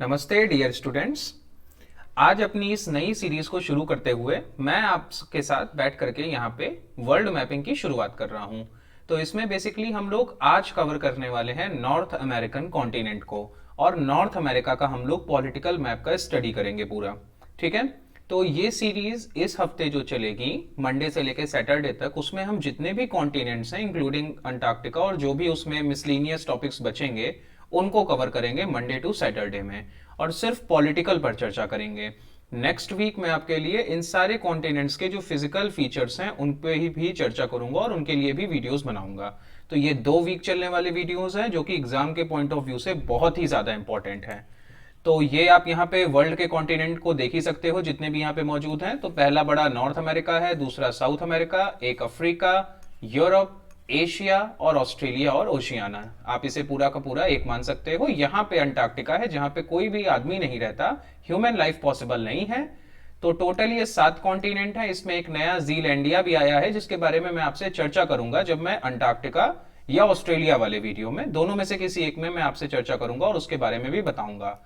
नमस्ते dear students. आज अपनी इस नई सीरीज को शुरू करते हुए मैं आपके साथ बैठ करके यहाँ पे वर्ल्ड मैपिंग की शुरुआत कर रहा हूँ। तो इसमें बेसिकली हम लोग आज कवर करने वाले हैं नॉर्थ अमेरिकन कॉन्टिनेंट को, और नॉर्थ अमेरिका का हम लोग पॉलिटिकल मैप का स्टडी करेंगे पूरा। ठीक है, तो ये सीरीज इस हफ्ते जो चलेगी मंडे से लेकर सैटरडे तक, उसमें हम जितने भी कॉन्टिनेंट्स हैं इंक्लूडिंग अंटार्कटिका और जो भी उसमें मिसलिनियस टॉपिक्स बचेंगे उनको कवर करेंगे मंडे टू सैटरडे में, और सिर्फ पॉलिटिकल पर चर्चा करेंगे। नेक्स्ट वीक मैं आपके लिए इन सारे कॉन्टिनेंट्स के जो फिजिकल फीचर्स हैं उन पे ही भी चर्चा करूंगा और उनके लिए भी वीडियोस बनाऊंगा। तो ये 2 वीक चलने वाले वीडियोस हैं जो कि एग्जाम के पॉइंट ऑफ व्यू से बहुत ही ज्यादा इंपॉर्टेंट है। तो ये आप यहाँ पे वर्ल्ड के कॉन्टिनेंट को देख ही सकते हो जितने भी यहाँ पे मौजूद हैं। तो पहला बड़ा नॉर्थ अमेरिका है, दूसरा साउथ अमेरिका, एक अफ्रीका, यूरोप, एशिया और ऑस्ट्रेलिया और ओशियाना। आप इसे पूरा का पूरा एक मान सकते हो। यहाँ पे अंटार्कटिका है जहां पे कोई भी आदमी नहीं रहता, ह्यूमन लाइफ पॉसिबल नहीं है। तो टोटल ये 7 कॉन्टिनेंट है। इसमें एक नया जीलैंडिया भी आया है जिसके बारे में मैं आपसे चर्चा करूंगा जब मैं अंटार्कटिका या ऑस्ट्रेलिया वाले वीडियो में, दोनों में से किसी एक में मैं आपसे चर्चा करूंगा और उसके बारे में भी बताऊंगा।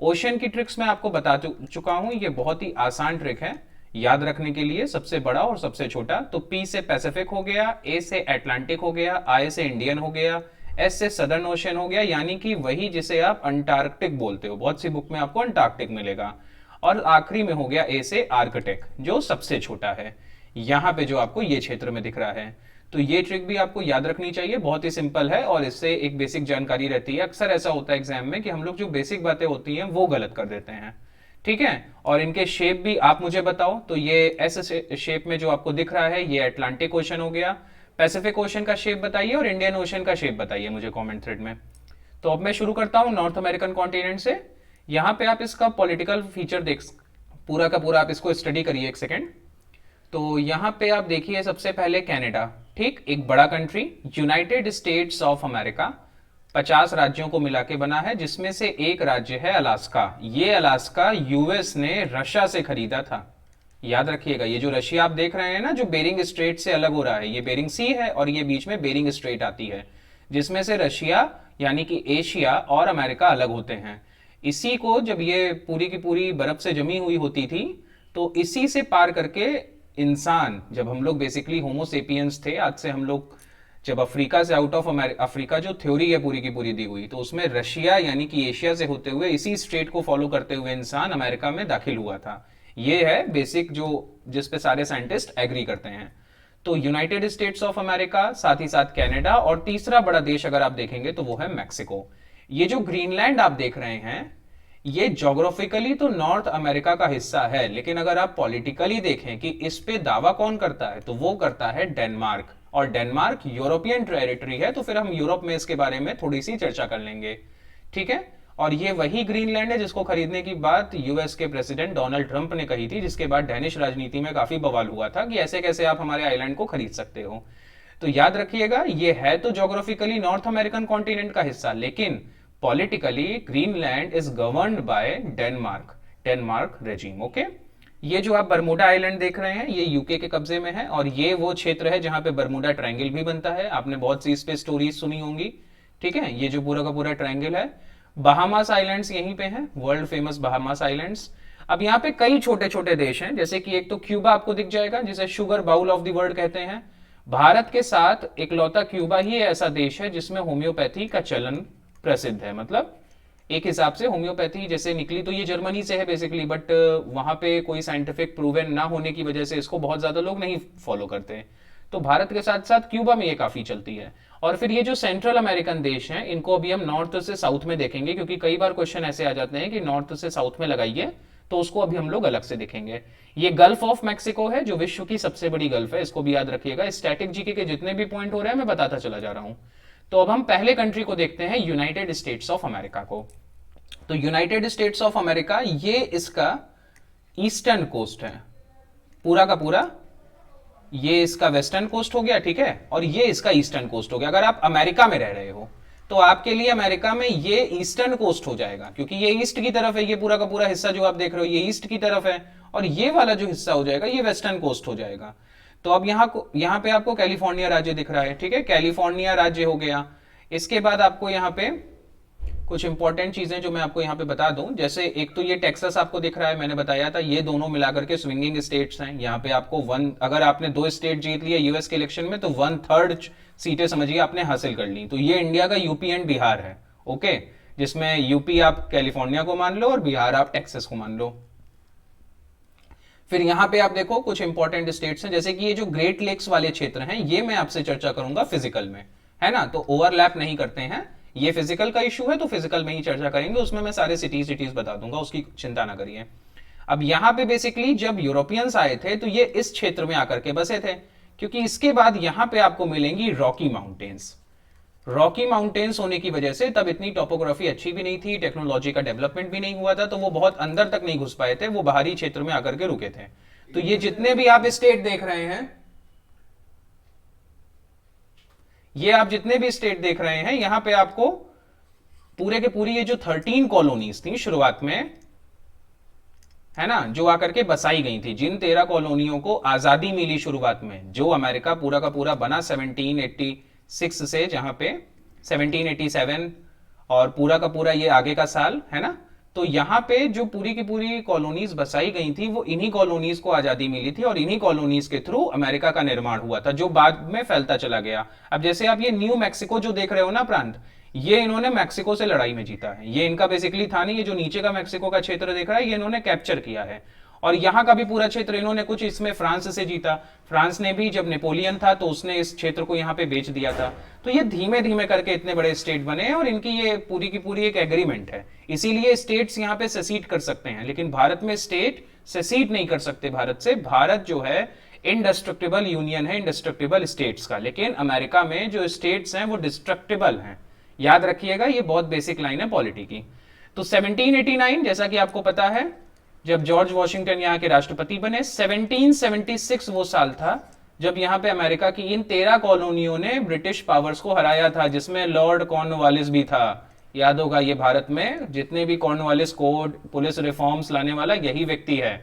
ओशन की ट्रिक्स मैं आपको बता चुका हूं, ये बहुत ही आसान ट्रिक है याद रखने के लिए, सबसे बड़ा और सबसे छोटा। तो पी से पैसिफिक हो गया, ए से अटलांटिक हो गया, आई से इंडियन हो गया, एस से सदर्न ओशन हो गया, यानी कि वही जिसे आप अंटार्कटिक बोलते हो, बहुत सी बुक में आपको अंटार्कटिक मिलेगा। और आखिरी में हो गया ए से आर्कटिक जो सबसे छोटा है, यहां पे जो आपको ये क्षेत्र में दिख रहा है। तो ये ट्रिक भी आपको याद रखनी चाहिए, बहुत ही सिंपल है और इससे एक बेसिक जानकारी रहती है। अक्सर ऐसा होता है एग्जाम में कि हम लोग जो बेसिक बातें होती हैं वो गलत कर देते हैं। ठीक है, और इनके शेप भी आप मुझे बताओ। तो ये एस शेप में जो आपको दिख रहा है ये अटलांटिक ओशन हो गया, पैसिफिक ओशन का शेप बताइए और इंडियन ओशन का शेप बताइए मुझे कमेंट थ्रेड में। तो अब मैं शुरू करता हूं नॉर्थ अमेरिकन कॉन्टिनेंट से। यहां पे आप इसका पॉलिटिकल फीचर देख, पूरा का पूरा आप इसको स्टडी करिए एक सेकेंड। तो यहां पे आप देखिए सबसे पहले कनाडा, ठीक, एक बड़ा country, United states of America, 50 राज्यों को मिला के बना है, जिसमें से एक राज्य है अलास्का। ये अलास्का यूएस ने रशिया से खरीदा था। याद रखिएगा, ये जो रशिया आप देख रहे हैं ना, जो बेरिंग स्ट्रेट से अलग हो रहा है, ये बेरिंग सी है और ये बीच में बेरिंग स्ट्रेट आती है, जिसमें से रशिया यानी कि एशिया और अमेरिका अलग होते हैं। इसी को जब ये पूरी की पूरी बर्फ से जमी हुई होती थी, तो इसी से पार करके इंसान, जब हम लोग बेसिकली होमोसेपियंस थे, आज से हम लोग जब अफ्रीका से आउट ऑफ अफ्रीका जो थ्योरी है पूरी की पूरी दी हुई, तो उसमें रशिया यानी कि एशिया से होते हुए इसी स्ट्रेट को फॉलो करते हुए इंसान अमेरिका में दाखिल हुआ था। ये है बेसिक जो जिस पे सारे साइंटिस्ट एग्री करते हैं। तो यूनाइटेड स्टेट्स ऑफ अमेरिका, साथ ही साथ कनाडा, और तीसरा बड़ा देश अगर आप देखेंगे तो वो है मैक्सिको। ये जो ग्रीनलैंड आप देख रहे हैं ये ज्योग्राफिकली तो नॉर्थ अमेरिका का हिस्सा है, लेकिन अगर आप पॉलिटिकली देखें कि इस पे दावा कौन करता है तो वो करता है डेनमार्क, और डेनमार्क यूरोपियन टेरिटरी है। तो फिर हम यूरोप में इसके बारे में थोड़ी सी चर्चा कर लेंगे। ठीक है, और ये वही ग्रीनलैंड है जिसको खरीदने की बात यूएस के प्रेसिडेंट डोनाल्ड ट्रंप ने कही थी, जिसके बाद डेनिश राजनीति में काफी बवाल हुआ था कि ऐसे कैसे आप हमारे आइलैंड को खरीद सकते हो। तो याद रखिएगा, ये है तो ज्योग्राफिकली नॉर्थ अमेरिकन कॉन्टिनेंट का हिस्सा, लेकिन politically Greenland is governed bye Denmark regime. Okay, ये जो आप बरमूडा आइलैंड देख रहे हैं ये यूके के कब्जे में है, और ये वो क्षेत्र है जहां पे बरमूडा ट्रायंगल भी बनता है। आपने बहुत सी इस पे स्टोरीज सुनी होंगी। ठीक है, ये जो पूरा का पूरा ट्रायंगल है, बहामास आइलैंड्स यहीं पे हैं, वर्ल्ड फेमस बहामास आइलैंड्स। अब यहाँ पे कई छोटे छोटे देश हैं, जैसे कि एक तो क्यूबा आपको दिख जाएगा जिसे sugar bowl of the world कहते हैं। भारत के साथ इकलौता क्यूबा ही ऐसा देश है जिसमें होम्योपैथी का चलन प्रसिद्ध है। मतलब एक हिसाब से होम्योपैथी जैसे निकली तो ये जर्मनी से है बेसिकली, बट वहां पे कोई साइंटिफिक प्रूवन ना होने की वजह से इसको बहुत ज्यादा लोग नहीं फॉलो करते। तो भारत के साथ साथ क्यूबा में ये काफी चलती है। और फिर ये जो सेंट्रल अमेरिकन देश हैं इनको अभी हम नॉर्थ से साउथ में देखेंगे, क्योंकि कई बार क्वेश्चन ऐसे आ जाते हैं कि नॉर्थ से साउथ में लगाइए, तो उसको अभी हम लोग अलग से देखेंगे। ये गल्फ ऑफ मैक्सिको है जो विश्व की सबसे बड़ी गल्फ है, इसको भी याद रखिएगा। स्टैटिक जीके के जितने भी पॉइंट हो रहे हैं मैं बताता चला जा रहा हूं। तो अब हम पहले कंट्री को देखते हैं, यूनाइटेड स्टेट्स ऑफ अमेरिका को। तो यूनाइटेड स्टेट्स ऑफ अमेरिका ये इसका ईस्टर्न कोस्ट है पूरा का पूरा, ये इसका वेस्टर्न कोस्ट हो गया, ठीक है, और ये इसका ईस्टर्न कोस्ट हो गया। अगर आप अमेरिका में रह रहे हो तो आपके लिए अमेरिका में ये ईस्टर्न कोस्ट हो जाएगा, क्योंकि ये ईस्ट की तरफ है। ये पूरा का पूरा हिस्सा जो आप देख रहे हो ये ईस्ट की तरफ है, और ये वाला जो हिस्सा हो जाएगा ये वेस्टर्न कोस्ट हो जाएगा। तो अब यहाँ पे आपको कैलिफोर्निया राज्य दिख रहा है, ठीक है, कैलिफोर्निया राज्य हो गया। इसके बाद आपको यहाँ पे कुछ इंपॉर्टेंट चीजें जो मैं आपको यहाँ पे बता दूं, जैसे एक तो ये टेक्सास आपको दिख रहा है, मैंने बताया था ये दोनों मिलाकर के स्विंगिंग स्टेट्स हैं। यहाँ पे आपको अगर आपने 2 स्टेट जीत लिया यूएस के इलेक्शन में तो 1/3 सीटें समझिए आपने हासिल कर ली। तो ये इंडिया का यूपी एंड बिहार है, ओके, जिसमें यूपी आप कैलिफोर्निया को मान लो और बिहार आप टेक्सास को मान लो। फिर यहाँ पे आप देखो कुछ इंपॉर्टेंट स्टेट्स हैं, जैसे कि ये जो ग्रेट लेक्स वाले क्षेत्र हैं ये मैं आपसे चर्चा करूंगा फिजिकल में, है ना, तो ओवरलैप नहीं करते हैं। ये फिजिकल का इशू है तो फिजिकल में ही चर्चा करेंगे, उसमें मैं सारे सिटीज बता दूंगा, उसकी चिंता ना करिए। अब यहाँ पे बेसिकली जब यूरोपियंस आए थे तो ये इस क्षेत्र में आकर के बसे थे, क्योंकि इसके बाद यहाँ पे आपको मिलेंगी रॉकी माउंटेन्स। रॉकी माउंटेन्स होने की वजह से तब इतनी टोपोग्राफी अच्छी भी नहीं थी, टेक्नोलॉजी का डेवलपमेंट भी नहीं हुआ था, तो वो बहुत अंदर तक नहीं घुस पाए थे, वो बाहरी क्षेत्र में आकर के रुके थे। तो ये जितने भी आप स्टेट देख रहे हैं, ये आप जितने भी स्टेट देख रहे हैं, यहां पे आपको पूरे के पूरी ये जो 13 कॉलोनीज थी शुरुआत में, है ना, जो आकर के बसाई गई थी, जिन 13 कॉलोनियों को आजादी मिली शुरुआत में, जो अमेरिका पूरा का पूरा बना 1786 से, जहां पे 1787 और पूरा का पूरा ये आगे का साल, है ना, तो यहां पे जो पूरी की पूरी कॉलोनीज बसाई गई थी वो इन्हीं कॉलोनीज को आजादी मिली थी और इन्हीं कॉलोनीज के थ्रू अमेरिका का निर्माण हुआ था, जो बाद में फैलता चला गया। अब जैसे आप ये न्यू मैक्सिको जो देख रहे हो ना प्रांत, ये इन्होंने मैक्सिको से लड़ाई में जीता है, ये इनका बेसिकली था नहीं, ये जो नीचे का मैक्सिको का क्षेत्र देख रहा है ये इन्होंने कैप्चर किया है। और यहां का भी पूरा क्षेत्र इन्होंने कुछ इसमें फ्रांस से जीता, फ्रांस ने भी, जब नेपोलियन था तो उसने इस क्षेत्र को यहां पे बेच दिया था। तो ये धीमे धीमे करके इतने बड़े स्टेट बने और इनकी ये पूरी की पूरी एक एग्रीमेंट है, इसीलिए स्टेट्स यहां पे सेसीड कर सकते हैं, लेकिन भारत में स्टेट सेसीड नहीं कर सकते भारत से। भारत जो है इंडिस्ट्रक्टिबल यूनियन है, इंडिस्ट्रक्टिबल स्टेट्स का, लेकिन अमेरिका में जो स्टेट्स हैं वो डिस्ट्रक्टिबल हैं। याद रखिएगा, ये बहुत बेसिक लाइन है पॉलिटी की। तो 1789 जैसा कि आपको पता है जब जॉर्ज वॉशिंगटन यहाँ के राष्ट्रपति बने, 1776 वो साल था जब यहाँ पे अमेरिका की इन 13 कॉलोनियों ने ब्रिटिश पावर्स को हराया था, जिसमें लॉर्ड कॉर्नवालिस भी था। याद होगा, ये भारत में जितने भी कॉर्नवालिस कोड, पुलिस रिफॉर्म्स लाने वाला यही व्यक्ति है।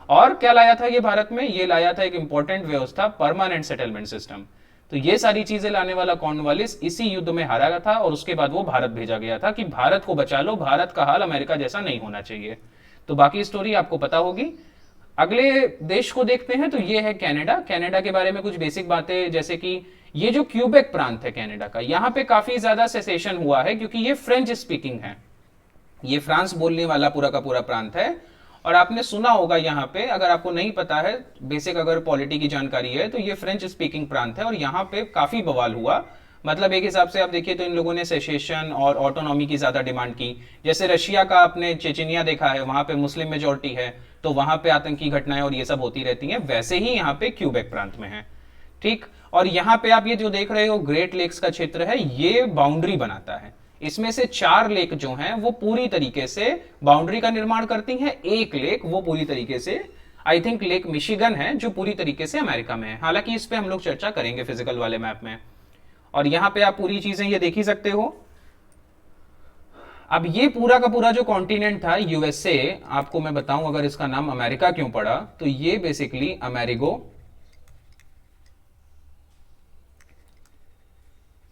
और क्या लाया था ये भारत में? ये लाया था एक इंपॉर्टेंट व्यवस्था, परमानेंट सेटलमेंट सिस्टम। तो ये सारी चीजें लाने वाला कॉर्नवालिस इसी युद्ध में हारा था और उसके बाद वो भारत भेजा गया था कि भारत को बचा लो, भारत का हाल अमेरिका जैसा नहीं होना चाहिए। तो बाकी स्टोरी आपको पता होगी। अगले देश को देखते हैं, तो ये है कनाडा। कनाडा के बारे में कुछ बेसिक बातें, जैसे कि ये जो क्यूबेक प्रांत है कनाडा का, यहां पे काफी ज्यादा सेसेशन हुआ है क्योंकि ये फ्रेंच स्पीकिंग है, ये फ्रांस बोलने वाला पूरा का पूरा प्रांत है। और आपने सुना होगा यहाँ पे, अगर आपको नहीं पता है बेसिक अगर पॉलिटी की जानकारी है, तो ये फ्रेंच स्पीकिंग प्रांत है और यहाँ पे काफी बवाल हुआ। मतलब एक हिसाब से आप देखिए तो इन लोगों ने सेसेशन और ऑटोनॉमी की ज्यादा डिमांड की। जैसे रशिया का आपने चेचनिया देखा है, वहां पे मुस्लिम मेजोरिटी है, तो वहां पे आतंकी घटनाएं और ये सब होती रहती हैं, वैसे ही यहाँ पे क्यूबेक प्रांत में है, ठीक। और यहाँ पे आप ये जो देख रहे हो ग्रेट लेक्स का क्षेत्र है, ये बाउंड्री बनाता है। इसमें से 4 लेक जो हैं वो पूरी तरीके से बाउंड्री का निर्माण करती हैं। एक लेक वो पूरी तरीके से, आई थिंक लेक मिशिगन है, जो पूरी तरीके से अमेरिका में है। हालांकि इस पे हम लोग चर्चा करेंगे फिजिकल वाले मैप में। और यहां पे आप पूरी चीजें ये देख ही सकते हो। अब ये पूरा का पूरा जो कॉन्टिनेंट था यूएसए, आपको मैं बताऊं अगर इसका नाम अमेरिका क्यों पड़ा, तो ये बेसिकली अमेरिगो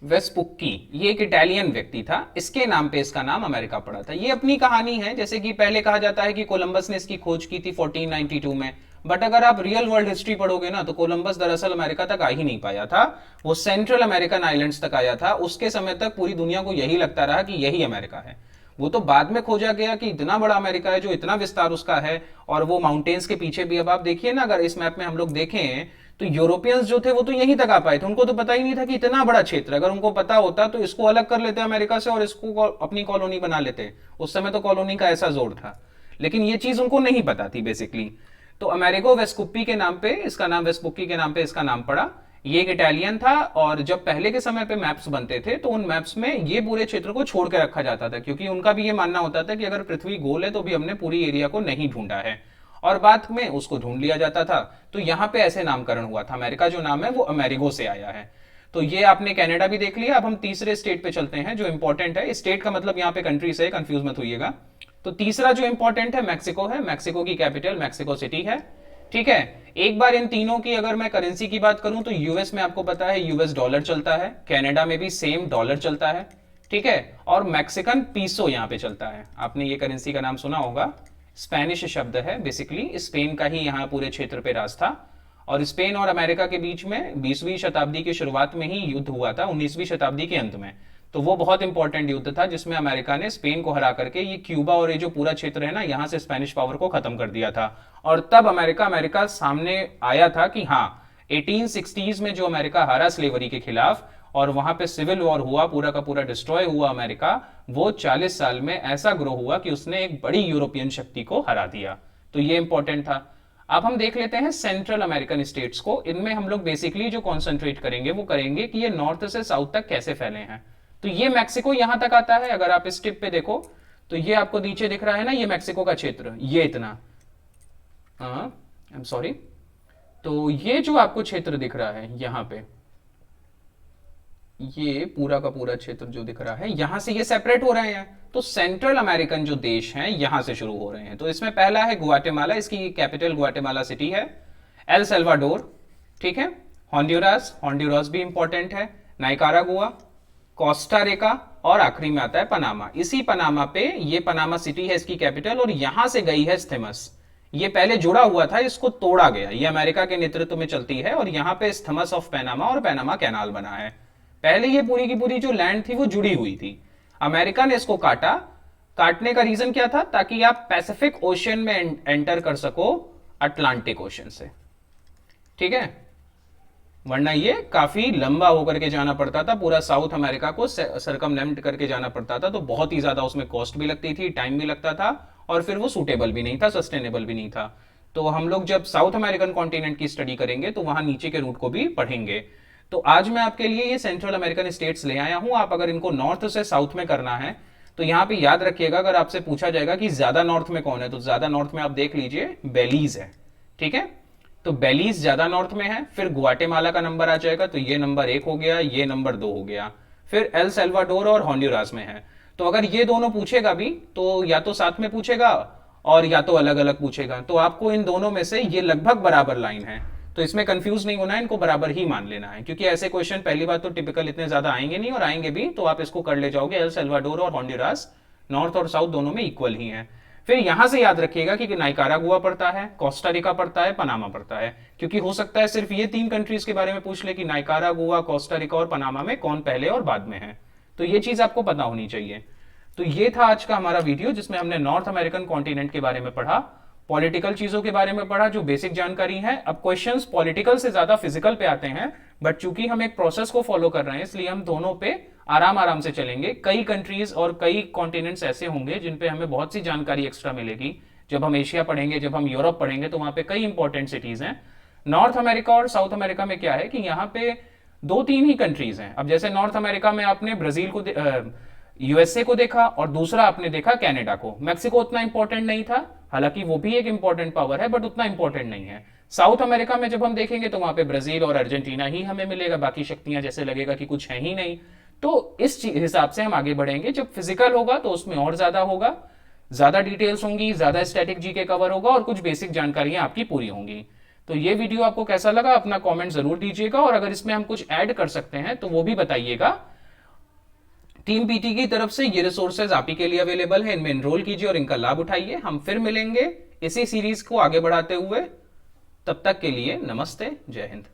वेस्पुक्की, ये एक इटालियन व्यक्ति था, इसके नाम पे इसका नाम अमेरिका पड़ा था। ये अपनी कहानी है, जैसे कि पहले कहा जाता है कि कोलंबस ने इसकी खोज की थी 1492 में, बट अगर आप रियल वर्ल्ड हिस्ट्री पढ़ोगे ना तो कोलंबस दरअसल अमेरिका तक आ ही नहीं पाया था, वो सेंट्रल अमेरिकन आइलैंड्स तक आया था। उसके समय तक पूरी दुनिया को यही लगता रहा कि यही अमेरिका है। वो तो बाद में खोजा गया कि इतना बड़ा अमेरिका है, जो इतना विस्तार उसका है, और वो माउंटेन्स के पीछे भी, अब आप देखिए ना, अगर इस मैप में हम लोग देखें तो यूरोपियंस जो थे वो तो यहीं तक आ पाए थे, उनको तो पता ही नहीं था कि इतना बड़ा क्षेत्र। अगर उनको पता होता तो इसको अलग कर लेते अमेरिका से और इसको अपनी कॉलोनी बना लेते। उस समय तो कॉलोनी का ऐसा जोर था, लेकिन ये चीज उनको नहीं पता थी बेसिकली। तो अमेरिगो वेस्पुक्की के नाम पे इसका नाम, वेस्पुक्की के नाम पे इसका नाम पड़ा। ये एक इटालियन था, और जब पहले के समय पे मैप्स बनते थे तो उन मैप्स में ये पूरे क्षेत्र को छोड़ के रखा जाता था, क्योंकि उनका भी ये मानना होता था कि अगर पृथ्वी गोल है तो भी हमने पूरी एरिया को नहीं ढूंढा है, और बाद में उसको ढूंढ लिया जाता था। तो यहाँ पे ऐसे नामकरण हुआ था, अमेरिका जो नाम है वो अमेरिगो से आया है। तो ये आपने कनाडा भी देख लिया। अब हम तीसरे स्टेट पे चलते हैं जो इंपॉर्टेंट है। स्टेट का मतलब यहाँ पे कंट्री से, कंफ्यूज मत होइएगा। तो तीसरा जो इंपॉर्टेंट है मैक्सिको है। मैक्सिको की कैपिटल मैक्सिको सिटी है, ठीक है। एक बार इन तीनों की अगर मैं करेंसी की बात करूं तो यूएस में आपको पता है यूएस डॉलर चलता है, कनाडा में भी सेम डॉलर चलता है, ठीक है, और मैक्सिकन पीसो यहाँ पे चलता है। आपने ये करेंसी का नाम सुना होगा, स्पेनिश शब्द है, बेसिकली स्पेन का ही यहाँ पूरे क्षेत्र पे राज था। और स्पेन और अमेरिका के बीच में 20वीं शताब्दी की शुरुआत में ही युद्ध हुआ था, 19वीं शताब्दी के अंत में। तो वो बहुत इंपॉर्टेंट युद्ध था जिसमें अमेरिका ने स्पेन को हरा करके ये क्यूबा और ये जो पूरा क्षेत्र है ना, यहाँ से स्पेनिश पावर को खत्म कर दिया था। और तब अमेरिका सामने आया था कि हाँ, 1860s में जो अमेरिका हारा स्लेवरी के खिलाफ और वहां पे सिविल वॉर हुआ, पूरा का पूरा डिस्ट्रॉय हुआ अमेरिका, वो 40 साल में ऐसा ग्रो हुआ कि उसने एक बड़ी यूरोपियन शक्ति को हरा दिया। तो ये इंपॉर्टेंट था। अब हम देख लेते हैं सेंट्रल अमेरिकन स्टेट्स को। इनमें हम लोग बेसिकली जो कॉन्सेंट्रेट करेंगे वो करेंगे कि ये नॉर्थ से साउथ तक कैसे फैले हैं। तो ये मैक्सिको यहां तक आता है, अगर आप इस टिप पे देखो तो ये आपको नीचे दिख रहा है ना, ये मैक्सिको का क्षेत्र, ये इतना, आई एम सॉरी, तो ये जो आपको क्षेत्र दिख रहा है यहां पे, ये पूरा का पूरा क्षेत्र जो दिख रहा है, यहां से ये सेपरेट हो रहे हैं। तो सेंट्रल अमेरिकन जो देश हैं यहां से शुरू हो रहे हैं। तो इसमें पहला है ग्वाटेमाला, इसकी कैपिटल ग्वाटेमाला सिटी है। एल सल्वाडोर, ठीक है, हॉन्डुरास, हॉन्डुरास भी इंपॉर्टेंट है, नाइकारागुआ, कोस्टा रिका, और आखिरी में आता है पनामा। इसी पनामा पे, ये पनामा सिटी है इसकी कैपिटल, और यहां से गई है स्थमस। ये पहले जुड़ा हुआ था, इसको तोड़ा गया, ये अमेरिका के नेतृत्व में चलती है, और यहां पे स्थमस ऑफ पैनामा और पैनामा कैनाल बना है। पहले ये पूरी की पूरी जो लैंड थी वो जुड़ी हुई थी, अमेरिका ने इसको काटा। काटने का रीजन क्या था? ताकि आप पैसिफिक ओशन में एंटर कर सको अटलांटिक ओशन से, ठीक है, वरना ये काफी लंबा होकर के जाना पड़ता था, पूरा साउथ अमेरिका को सरकमलेंट करके जाना पड़ता था। तो बहुत ही ज्यादा उसमें कॉस्ट भी लगती थी, टाइम भी लगता था, और फिर वो सूटेबल भी नहीं था, सस्टेनेबल भी नहीं था। तो हम लोग जब साउथ अमेरिकन कॉन्टिनेंट की स्टडी करेंगे तो वहां नीचे के रूट को भी पढ़ेंगे। तो आज मैं आपके लिए ये सेंट्रल अमेरिकन स्टेट्स ले आया हूं। आप अगर इनको नॉर्थ से साउथ में करना है तो यहां पे याद रखिएगा, अगर आपसे पूछा जाएगा कि ज्यादा नॉर्थ में कौन है, तो ज्यादा नॉर्थ में आप देख लीजिए बेलीज है, ठीक है। तो बेलीज ज्यादा नॉर्थ में है। फिर ग्वाटेमाला का नंबर आ जाएगा, तो ये नंबर 1 हो गया, ये नंबर 2 हो गया। फिर एल सल्वाडोर और हॉन्डुरास में है। तो अगर ये दोनों पूछेगा भी तो या तो साथ में पूछेगा और या तो अलग अलग पूछेगा। तो आपको इन दोनों में से ये लगभग बराबर लाइन है, तो इसमें कंफ्यूज नहीं होना है, इनको बराबर ही मान लेना है, क्योंकि ऐसे क्वेश्चन पहली बात तो टिपिकल इतने ज्यादा आएंगे नहीं, और आएंगे भी तो आप इसको कर ले जाओगे। एल सल्वाडोर और हॉन्डुरास नॉर्थ और साउथ दोनों में इक्वल ही हैं। फिर यहां से याद रखिएगा कि नाइकारागुआ पड़ता है, कोस्टा रिका पड़ता है, पनामा पड़ता है, क्योंकि हो सकता है सिर्फ ये 3 कंट्रीज के बारे में पूछ ले कि नाइकारागुआ, कोस्टा रिका और पनामा में कौन पहले और बाद में है। तो ये चीज आपको पता होनी चाहिए। तो ये था आज का हमारा वीडियो, जिसमें हमने नॉर्थ अमेरिकन कॉन्टिनेंट के बारे में पढ़ा, पॉलिटिकल चीजों के बारे में पढ़ा, जो बेसिक जानकारी है। अब क्वेश्चंस पॉलिटिकल से ज्यादा फिजिकल पे आते हैं, बट चूंकि हम एक प्रोसेस को फॉलो कर रहे हैं इसलिए हम दोनों पे आराम आराम से चलेंगे। कई कंट्रीज और कई कॉन्टिनेंट्स ऐसे होंगे जिन पे हमें बहुत सी जानकारी एक्स्ट्रा मिलेगी। जब हम एशिया पढ़ेंगे, जब हम यूरोप पढ़ेंगे, तो वहां पे कई इंपॉर्टेंट सिटीज हैं। नॉर्थ अमेरिका और साउथ अमेरिका में क्या है कि यहाँ पे 2-3 ही कंट्रीज हैं। अब जैसे नॉर्थ अमेरिका में आपने ब्राजील को, यूएसए को देखा, और दूसरा आपने देखा कनाडा को। मैक्सिको उतना इंपॉर्टेंट नहीं था, हालांकि वो भी एक इंपॉर्टेंट पावर है, बट उतना इंपॉर्टेंट नहीं है। साउथ अमेरिका में जब हम देखेंगे तो वहां पे ब्राजील और अर्जेंटीना ही हमें मिलेगा, बाकी शक्तियां जैसे लगेगा कि कुछ है ही नहीं। तो इस हिसाब से हम आगे बढ़ेंगे। जब फिजिकल होगा तो उसमें और ज्यादा होगा, ज्यादा डिटेल्स होंगी, ज्यादा स्टैटिक जीके कवर होगा, और कुछ बेसिक जानकारियां आपकी पूरी होंगी। तो ये वीडियो आपको कैसा लगा अपना कमेंट जरूर दीजिएगा, और अगर इसमें हम कुछ ऐड कर सकते हैं तो वो भी बताइएगा। टीम पीटी की तरफ से ये रिसोर्सेज आप ही के लिए अवेलेबल है, इनमें एनरोल कीजिए और इनका लाभ उठाइए। हम फिर मिलेंगे इसी सीरीज को आगे बढ़ाते हुए। तब तक के लिए नमस्ते, जय हिंद।